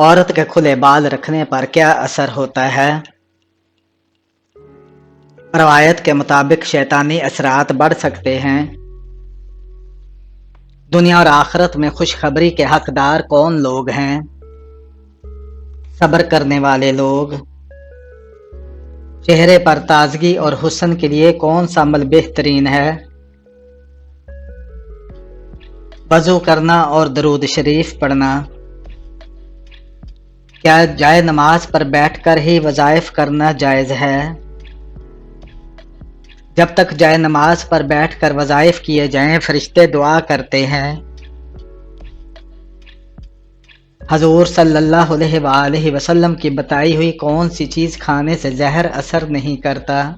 عورت کے کھلے بال رکھنے پر کیا اثر ہوتا ہے؟ روایت کے مطابق شیطانی اثرات بڑھ سکتے ہیں۔ دنیا اور آخرت میں خوشخبری کے حقدار کون لوگ ہیں؟ صبر کرنے والے لوگ۔ چہرے پر تازگی اور حسن کے لیے کون سا عمل بہترین ہے؟ وضو کرنا اور درود شریف پڑھنا۔ کیا جائے نماز پر بیٹھ کر ہی وظائف کرنا جائز ہے؟ جب تک جائے نماز پر بیٹھ کر وظائف کیے جائیں فرشتے دعا کرتے ہیں۔ حضور صلی اللہ علیہ وآلہ وسلم کی بتائی ہوئی کون سی چیز کھانے سے زہر اثر نہیں کرتا؟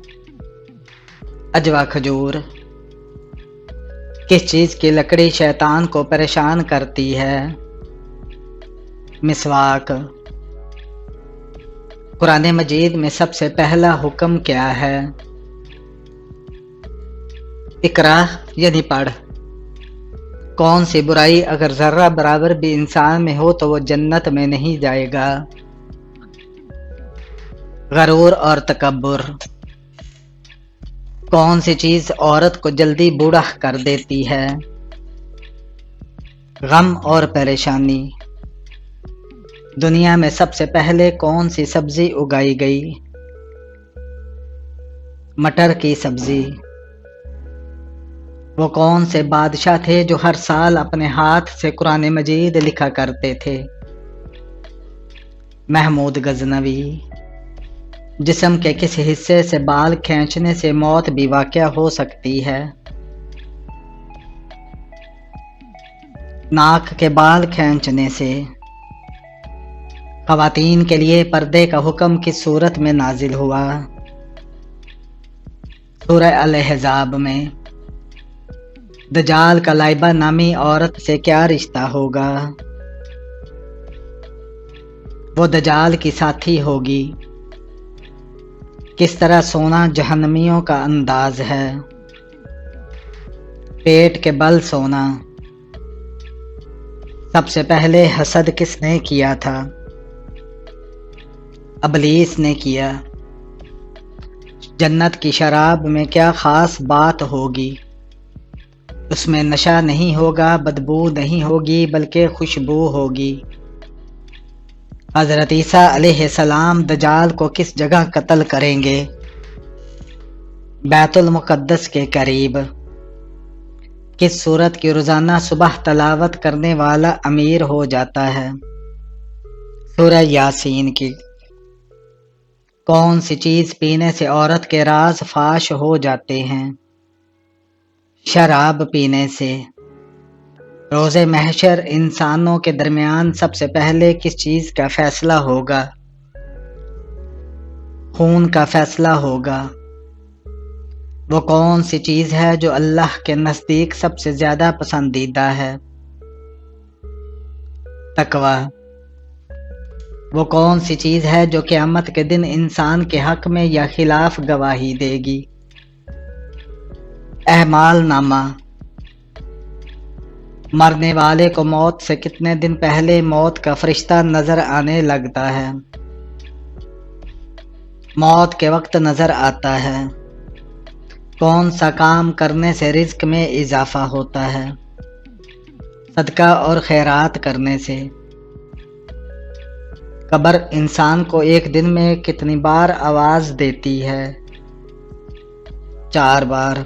اجوا کھجور۔ کس چیز کی لکڑی شیطان کو پریشان کرتی ہے؟ مسواک۔ قرآن مجید میں سب سے پہلا حکم کیا ہے؟ اقرا یعنی پڑھ۔ کون سی برائی اگر ذرہ برابر بھی انسان میں ہو تو وہ جنت میں نہیں جائے گا؟ غرور اور تکبر۔ کون سی چیز عورت کو جلدی بوڑھا کر دیتی ہے؟ غم اور پریشانی۔ دنیا میں سب سے پہلے کون سی سبزی اگائی گئی؟ مٹر کی سبزی۔ وہ کون سے بادشاہ تھے جو ہر سال اپنے ہاتھ سے قرآن مجید لکھا کرتے تھے؟ محمود غزنوی۔ جسم کے کس حصے سے بال کھینچنے سے موت بھی واقع ہو سکتی ہے؟ ناک کے بال کھینچنے سے۔ خواتین کے لیے پردے کا حکم کس صورت میں نازل ہوا؟ سورہ الاحزاب میں۔ دجال کا لائبہ نامی عورت سے کیا رشتہ ہوگا؟ وہ دجال کی ساتھی ہوگی۔ کس طرح سونا جہنمیوں کا انداز ہے؟ پیٹ کے بل سونا۔ سب سے پہلے حسد کس نے کیا تھا؟ ابلیس نے کیا۔ جنت کی شراب میں کیا خاص بات ہوگی؟ اس میں نشہ نہیں ہوگا، بدبو نہیں ہوگی بلکہ خوشبو ہوگی۔ حضرت عیسیٰ علیہ السلام دجال کو کس جگہ قتل کریں گے؟ بیت المقدس کے قریب۔ کس سورت کی روزانہ صبح تلاوت کرنے والا امیر ہو جاتا ہے؟ سورہ یاسین کی۔ کون سی چیز پینے سے عورت کے راز فاش ہو جاتے ہیں؟ شراب پینے سے۔ روز محشر انسانوں کے درمیان سب سے پہلے کس چیز کا فیصلہ ہوگا؟ خون کا فیصلہ ہوگا۔ وہ کون سی چیز ہے جو اللہ کے نزدیک سب سے زیادہ پسندیدہ ہے؟ تقوی۔ وہ کون سی چیز ہے جو قیامت کے دن انسان کے حق میں یا خلاف گواہی دے گی؟ اعمال نامہ۔ مرنے والے کو موت سے کتنے دن پہلے موت کا فرشتہ نظر آنے لگتا ہے؟ موت کے وقت نظر آتا ہے۔ کون سا کام کرنے سے رزق میں اضافہ ہوتا ہے؟ صدقہ اور خیرات کرنے سے۔ قبر انسان کو ایک دن میں کتنی بار آواز دیتی ہے؟ 4 بار۔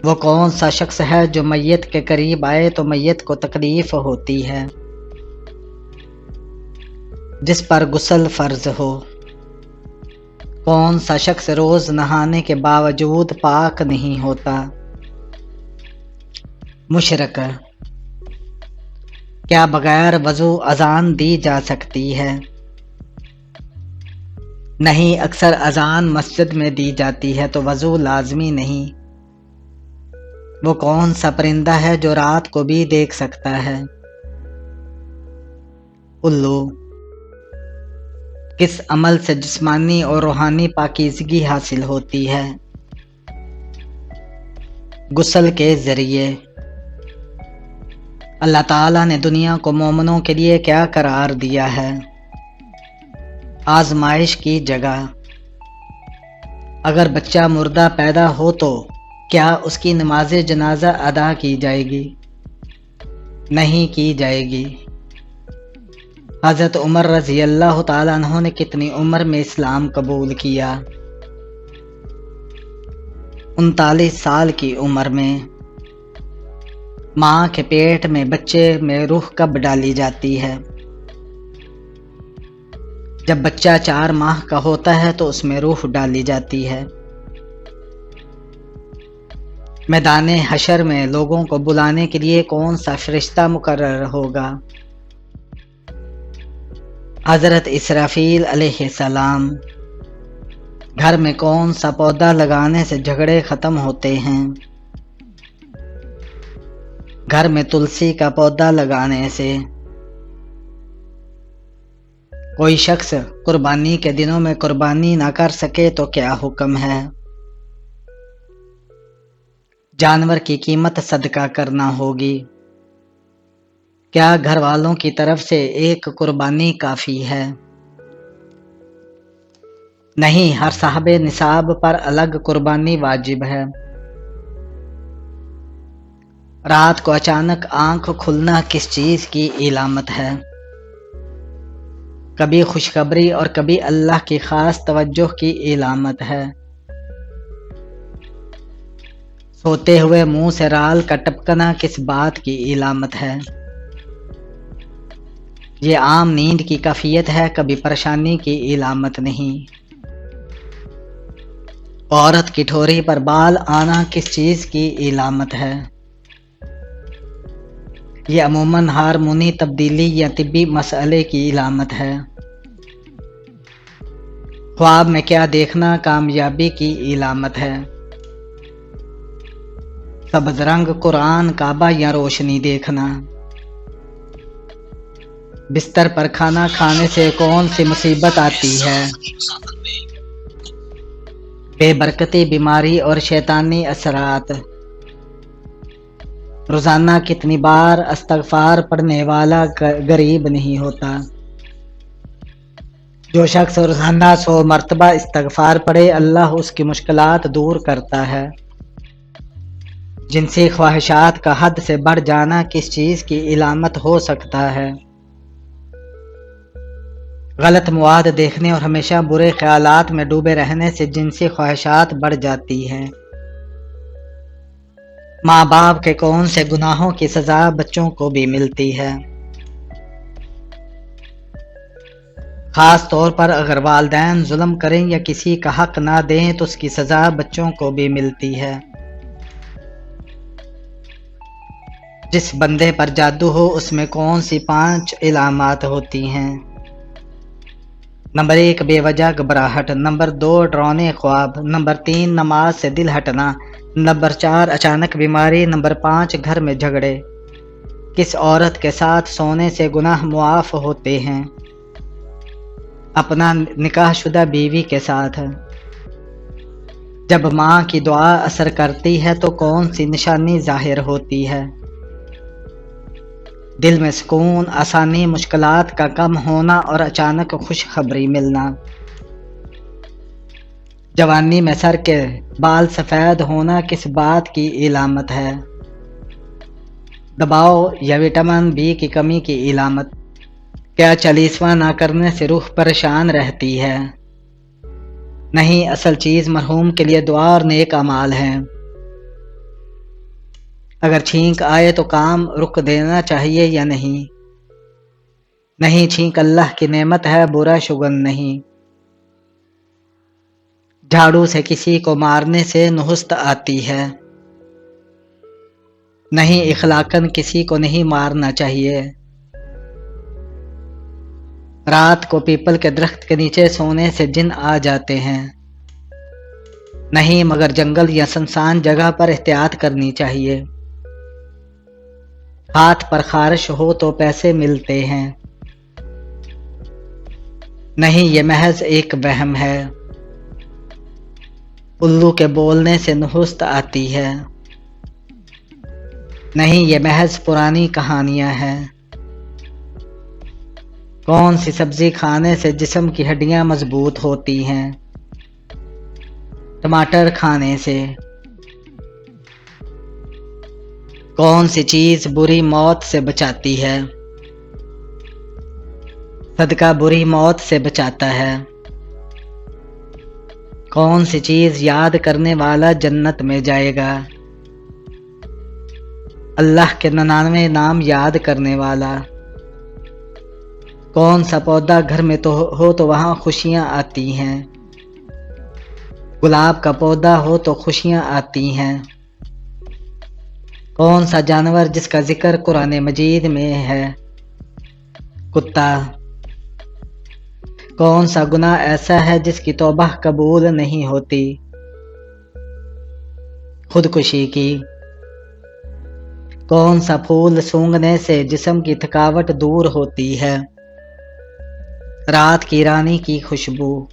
وہ کون سا شخص ہے جو میت کے قریب آئے تو میت کو تکلیف ہوتی ہے؟ جس پر غسل فرض ہو۔ کون سا شخص روز نہانے کے باوجود پاک نہیں ہوتا؟ مشرک۔ کیا بغیر وضو اذان دی جا سکتی ہے؟ نہیں، اکثر اذان مسجد میں دی جاتی ہے تو وضو لازمی نہیں۔ وہ کون سا پرندہ ہے جو رات کو بھی دیکھ سکتا ہے؟ الو۔ کس عمل سے جسمانی اور روحانی پاکیزگی حاصل ہوتی ہے؟ غسل کے ذریعے۔ اللہ تعالیٰ نے دنیا کو مومنوں کے لیے کیا قرار دیا ہے؟ آزمائش کی جگہ۔ اگر بچہ مردہ پیدا ہو تو کیا اس کی نماز جنازہ ادا کی جائے گی؟ نہیں کی جائے گی۔ حضرت عمر رضی اللہ تعالیٰ عنہ نے کتنی عمر میں اسلام قبول کیا؟ 39 سال کی عمر میں۔ ماں کے پیٹ میں بچے میں روح کب ڈالی جاتی ہے؟ جب بچہ 4 ماہ کا ہوتا ہے تو اس میں روح ڈالی جاتی ہے۔ میدان حشر میں لوگوں کو بلانے کے لیے کون سا فرشتہ مقرر ہوگا؟ حضرت اسرافیل علیہ السلام۔ گھر میں کون سا پودا لگانے سے جھگڑے ختم ہوتے ہیں؟ گھر میں تلسی کا پودا لگانے سے۔ کوئی شخص قربانی کے دنوں میں قربانی نہ کر سکے تو کیا حکم ہے؟ جانور کی قیمت صدقہ کرنا ہوگی۔ کیا گھر والوں کی طرف سے ایک قربانی کافی ہے؟ نہیں، ہر صاحب نصاب پر الگ قربانی واجب ہے۔ رات کو اچانک آنکھ کھلنا کس چیز کی علامت ہے؟ کبھی خوشخبری اور کبھی اللہ کی خاص توجہ کی علامت ہے۔ سوتے ہوئے منہ سے رال کا ٹپکنا کس بات کی علامت ہے؟ یہ عام نیند کی کیفیت ہے، کبھی پریشانی کی علامت نہیں۔ عورت کی ٹھوری پر بال آنا کس چیز کی علامت ہے؟ یہ عموماً ہارمونی تبدیلی یا طبی مسئلے کی علامت ہے۔ خواب میں کیا دیکھنا کامیابی کی علامت ہے؟ سبز رنگ، قرآن، کعبہ یا روشنی دیکھنا۔ بستر پر کھانا کھانے سے کون سی مصیبت آتی ہے؟ بے برکتی، بیماری اور شیطانی اثرات۔ روزانہ کتنی بار استغفار پڑھنے والا غریب نہیں ہوتا؟ جو شخص روزانہ 100 مرتبہ استغفار پڑھے اللہ اس کی مشکلات دور کرتا ہے۔ جنسی خواہشات کا حد سے بڑھ جانا کس چیز کی علامت ہو سکتا ہے؟ غلط مواد دیکھنے اور ہمیشہ برے خیالات میں ڈوبے رہنے سے جنسی خواہشات بڑھ جاتی ہیں۔ ماں باپ کے کون سے گناہوں کی سزا بچوں کو بھی ملتی ہے؟ خاص طور پر اگر والدین ظلم کریں یا کسی کا حق نہ دیں تو اس کی سزا بچوں کو بھی ملتی ہے۔ جس بندے پر جادو ہو اس میں کون سی 5 علامات ہوتی ہیں؟ نمبر 1 بے وجہ گھبراہٹ، نمبر 2 ڈراؤنے خواب، نمبر 3 نماز سے دل ہٹنا، نمبر 4 اچانک بیماری، نمبر 5 گھر میں جھگڑے۔ کس عورت کے ساتھ سونے سے گناہ معاف ہوتے ہیں؟ اپنا نکاح شدہ بیوی کے ساتھ۔ جب ماں کی دعا اثر کرتی ہے تو کون سی نشانی ظاہر ہوتی ہے؟ دل میں سکون، آسانی، مشکلات کا کم ہونا اور اچانک خوشخبری ملنا۔ جوانی میں سر کے بال سفید ہونا کس بات کی علامت ہے؟ دباؤ یا وٹامن بی کی کمی کی علامت۔ کیا چالیسواں نہ کرنے سے روح پریشان رہتی ہے؟ نہیں، اصل چیز مرحوم کے لیے دعا اور نیک اعمال ہیں۔ اگر چھینک آئے تو کام رک دینا چاہیے یا نہیں؟ نہیں، چھینک اللہ کی نعمت ہے، برا شگن نہیں۔ جھاڑو سے کسی کو مارنے سے نحست آتی ہے؟ نہیں، اخلاقاً کسی کو نہیں مارنا چاہیے۔ رات کو پیپل کے درخت کے نیچے سونے سے جن آ جاتے ہیں؟ نہیں، مگر جنگل یا سنسان جگہ پر احتیاط کرنی چاہیے۔ ہاتھ پر خارش ہو تو پیسے ملتے ہیں؟ نہیں، یہ محض ایک وہم ہے۔ الو کے بولنے سے نحست آتی ہے؟ نہیں یہ محض پرانی کہانیاں ہیں۔ کون سی سبزی کھانے سے جسم کی ہڈیاں مضبوط ہوتی ہیں؟ ٹماٹر کھانے سے۔ کون سی چیز بری موت سے بچاتی ہے؟ صدقہ بری موت سے بچاتا ہے۔ کون سی چیز یاد کرنے والا جنت میں جائے گا؟ اللہ کے 99 نام یاد کرنے والا۔ کون سا پودا گھر میں ہو تو وہاں خوشیاں آتی ہیں؟ گلاب کا پودا ہو تو خوشیاں آتی ہیں۔ کون سا جانور جس کا ذکر قرآن مجید میں ہے؟ کتا۔ کون سا گناہ ایسا ہے جس کی توبہ قبول نہیں ہوتی؟ خودکشی کی۔ کون سا پھول سونگھنے سے جسم کی تھکاوٹ دور ہوتی ہے؟ رات کی رانی کی خوشبو۔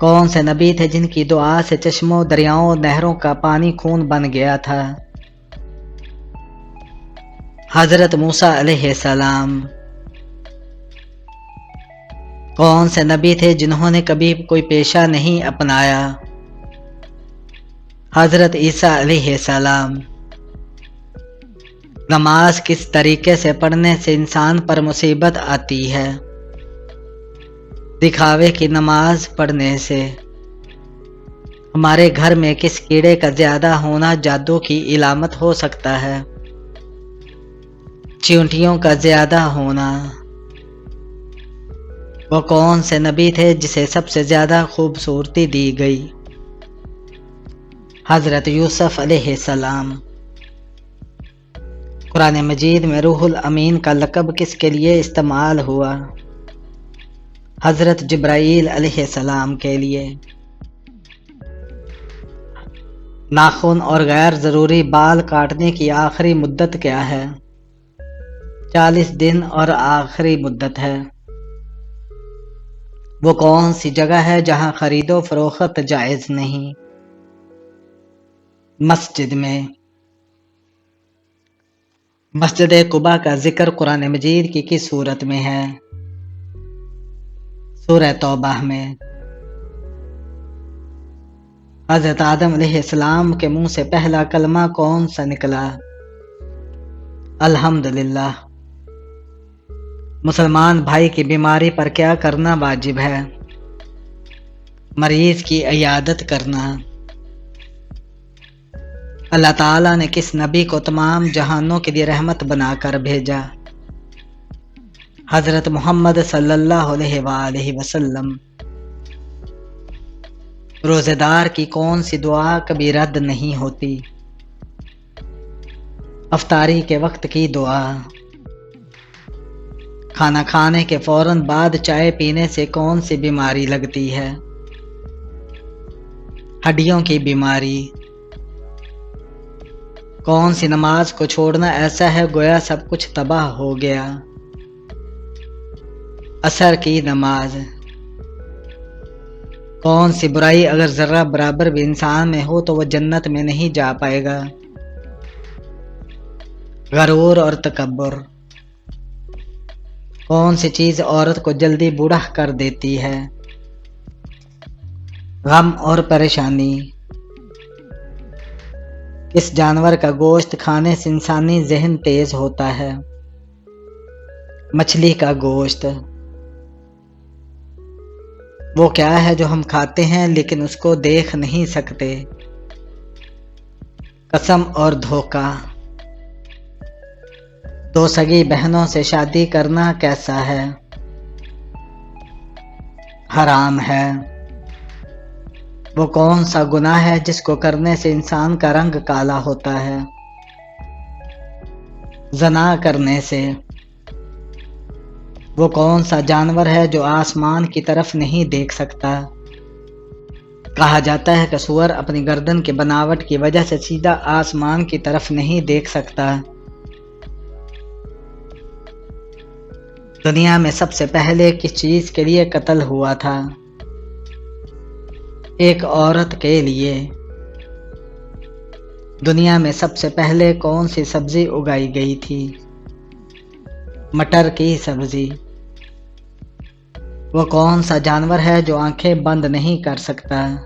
کون سے نبی تھے جن کی دعا سے چشموں، دریاؤں، نہروں کا پانی خون بن گیا تھا؟ حضرت موسیٰ علیہ السلام۔ کون سے نبی تھے جنہوں نے کبھی کوئی پیشہ نہیں اپنایا؟ حضرت عیسیٰ علیہ السلام۔ نماز کس طریقے سے پڑھنے سے انسان پر مصیبت آتی ہے؟ دکھاوے کی نماز پڑھنے سے۔ ہمارے گھر میں کس کیڑے کا زیادہ ہونا جادو کی علامت ہو سکتا ہے؟ چیونٹیوں کا زیادہ ہونا۔ وہ کون سے نبی تھے جسے سب سے زیادہ خوبصورتی دی گئی؟ حضرت یوسف علیہ السلام۔ قرآن مجید میں روح الامین کا لقب کس کے لیے استعمال ہوا؟ حضرت جبرائیل علیہ السلام کے لیے۔ ناخن اور غیر ضروری بال کاٹنے کی آخری مدت کیا ہے؟ 40 دن اور آخری مدت ہے۔ وہ کون سی جگہ ہے جہاں خرید و فروخت جائز نہیں؟ مسجد میں۔ مسجد قباء کا ذکر قرآن مجید کی کس سورت میں ہے؟ سورہ توبہ میں۔ حضرت آدم علیہ السلام کے منہ سے پہلا کلمہ کون سا نکلا؟ الحمدللہ۔ مسلمان بھائی کی بیماری پر کیا کرنا واجب ہے؟ مریض کی عیادت کرنا۔ اللہ تعالیٰ نے کس نبی کو تمام جہانوں کے لیے رحمت بنا کر بھیجا؟ حضرت محمد صلی اللہ علیہ وآلہ وسلم۔ روزے دار کی کون سی دعا کبھی رد نہیں ہوتی؟ افطاری کے وقت کی دعا۔ کھانا کھانے کے فوراً بعد چائے پینے سے کون سی بیماری لگتی ہے؟ ہڈیوں کی بیماری۔ کون سی نماز کو چھوڑنا ایسا ہے گویا سب کچھ تباہ ہو گیا؟ عصر کی نماز۔ کون سی برائی اگر ذرہ برابر بھی انسان میں ہو تو وہ جنت میں نہیں جا پائے گا؟ غرور اور تکبر۔ کون سی چیز عورت کو جلدی بوڑھا کر دیتی ہے؟ غم اور پریشانی۔ کس جانور کا گوشت کھانے سے انسانی ذہن تیز ہوتا ہے؟ مچھلی کا گوشت۔ وہ کیا ہے جو ہم کھاتے ہیں لیکن اس کو دیکھ نہیں سکتے؟ قسم اور دھوکہ۔ دو سگی بہنوں سے شادی کرنا کیسا ہے؟ حرام ہے۔ وہ کون سا گناہ ہے جس کو کرنے سے انسان کا رنگ کالا ہوتا ہے؟ زنا کرنے سے۔ وہ کون سا جانور ہے جو آسمان کی طرف نہیں دیکھ سکتا؟ کہا جاتا ہے کہ سور اپنی گردن کی بناوٹ کی وجہ سے سیدھا آسمان کی طرف نہیں دیکھ سکتا۔ دنیا میں سب سے پہلے کس چیز کے لیے قتل ہوا تھا؟ ایک عورت کے لیے۔ دنیا میں سب سے پہلے کون سی سبزی اگائی گئی تھی؟ مٹر کی سبزی۔ وہ کون سا جانور ہے جو آنکھیں بند نہیں کر سکتا؟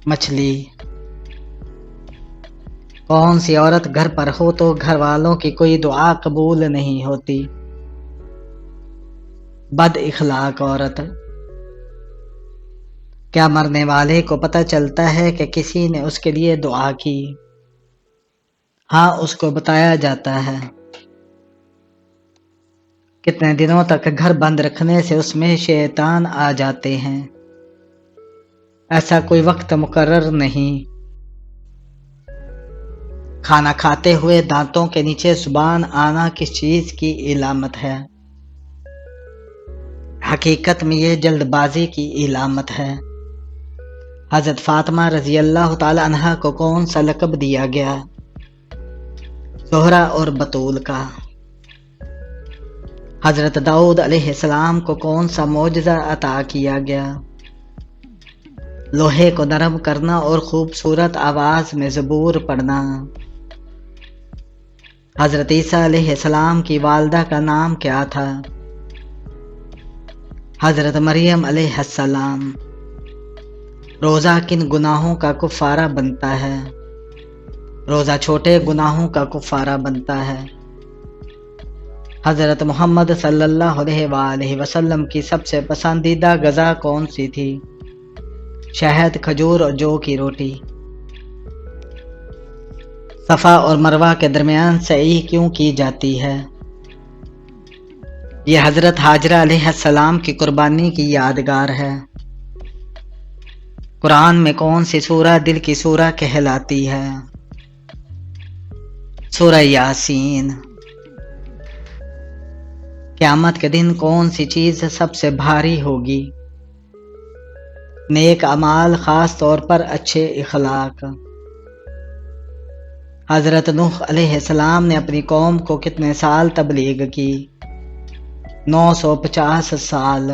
مچھلی۔ کون سی عورت گھر پر ہو تو گھر والوں کی کوئی دعا قبول نہیں ہوتی؟ بد اخلاق عورت۔ کیا مرنے والے کو پتہ چلتا ہے کہ کسی نے اس کے لیے دعا کی؟ ہاں، اس کو بتایا جاتا ہے۔ کتنے دنوں تک گھر بند رکھنے سے اس میں شیطان آ جاتے ہیں؟ ایسا کوئی وقت مقرر نہیں۔ کھانا کھاتے ہوئے دانتوں کے نیچے زبان آنا کس چیز کی علامت ہے؟ حقیقت میں یہ جلد بازی کی علامت ہے۔ حضرت فاطمہ رضی اللہ تعالی عنہا کو کون سا لقب دیا گیا؟ زہرا اور بطول کا۔ حضرت داؤد علیہ السلام کو کون سا معجزہ عطا کیا گیا؟ لوہے کو نرم کرنا اور خوبصورت آواز میں زبور پڑھنا۔ حضرت عیسیٰ علیہ السلام کی والدہ کا نام کیا تھا؟ حضرت مریم علیہ السلام۔ روزہ کن گناہوں کا کفارہ بنتا ہے؟ روزہ چھوٹے گناہوں کا کفارہ بنتا ہے۔ حضرت محمد صلی اللہ علیہ وآلہ وسلم کی سب سے پسندیدہ غذا کون سی تھی؟ شہد، کھجور اور جو کی روٹی۔ صفا اور مروہ کے درمیان سعی کیوں کی جاتی ہے؟ یہ حضرت ہاجرہ علیہ السلام کی قربانی کی یادگار ہے۔ قرآن میں کون سی سورہ دل کی سورہ کہلاتی ہے؟ سورہ یاسین۔ قیامت کے دن کون سی چیز سب سے بھاری ہوگی؟ نیک اعمال، خاص طور پر اچھے اخلاق۔ حضرت نوح علیہ السلام نے اپنی قوم کو کتنے سال تبلیغ کی؟ 950 سال۔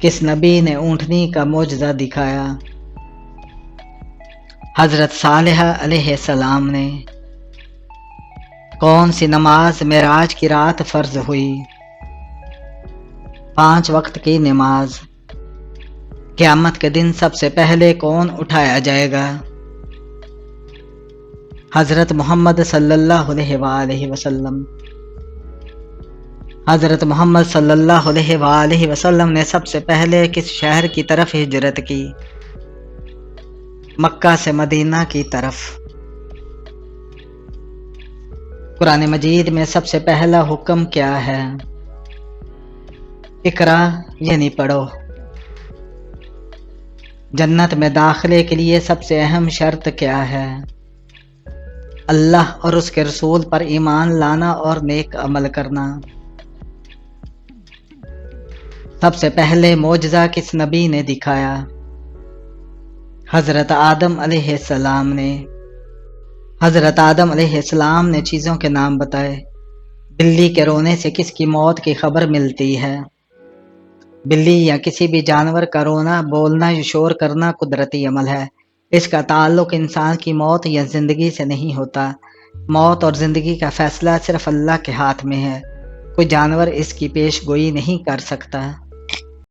کس نبی نے اونٹنی کا معجزہ دکھایا؟ حضرت صالح علیہ السلام نے۔ کون سی نماز معراج کی رات فرض ہوئی؟ 5 وقت کی نماز۔ قیامت کے دن سب سے پہلے کون اٹھایا جائے گا؟ حضرت محمد صلی اللہ علیہ وآلہ وسلم۔ حضرت محمد صلی اللہ علیہ وآلہ وسلم نے سب سے پہلے کس شہر کی طرف ہجرت کی؟ مکہ سے مدینہ کی طرف۔ قرآن مجید میں سب سے پہلا حکم کیا ہے؟ اقرا یعنی پڑھو۔ جنت میں داخلے کے لیے سب سے اہم شرط کیا ہے؟ اللہ اور اس کے رسول پر ایمان لانا اور نیک عمل کرنا۔ سب سے پہلے معجزہ کس نبی نے دکھایا؟ حضرت آدم علیہ السلام نے۔ حضرت آدم علیہ السلام نے چیزوں کے نام بتائے۔ بلی کے رونے سے کس کی موت کی خبر ملتی ہے؟ بلی یا کسی بھی جانور کا رونا، بولنا یا شور کرنا قدرتی عمل ہے۔ اس کا تعلق انسان کی موت یا زندگی سے نہیں ہوتا۔ موت اور زندگی کا فیصلہ صرف اللہ کے ہاتھ میں ہے۔ کوئی جانور اس کی پیش گوئی نہیں کر سکتا۔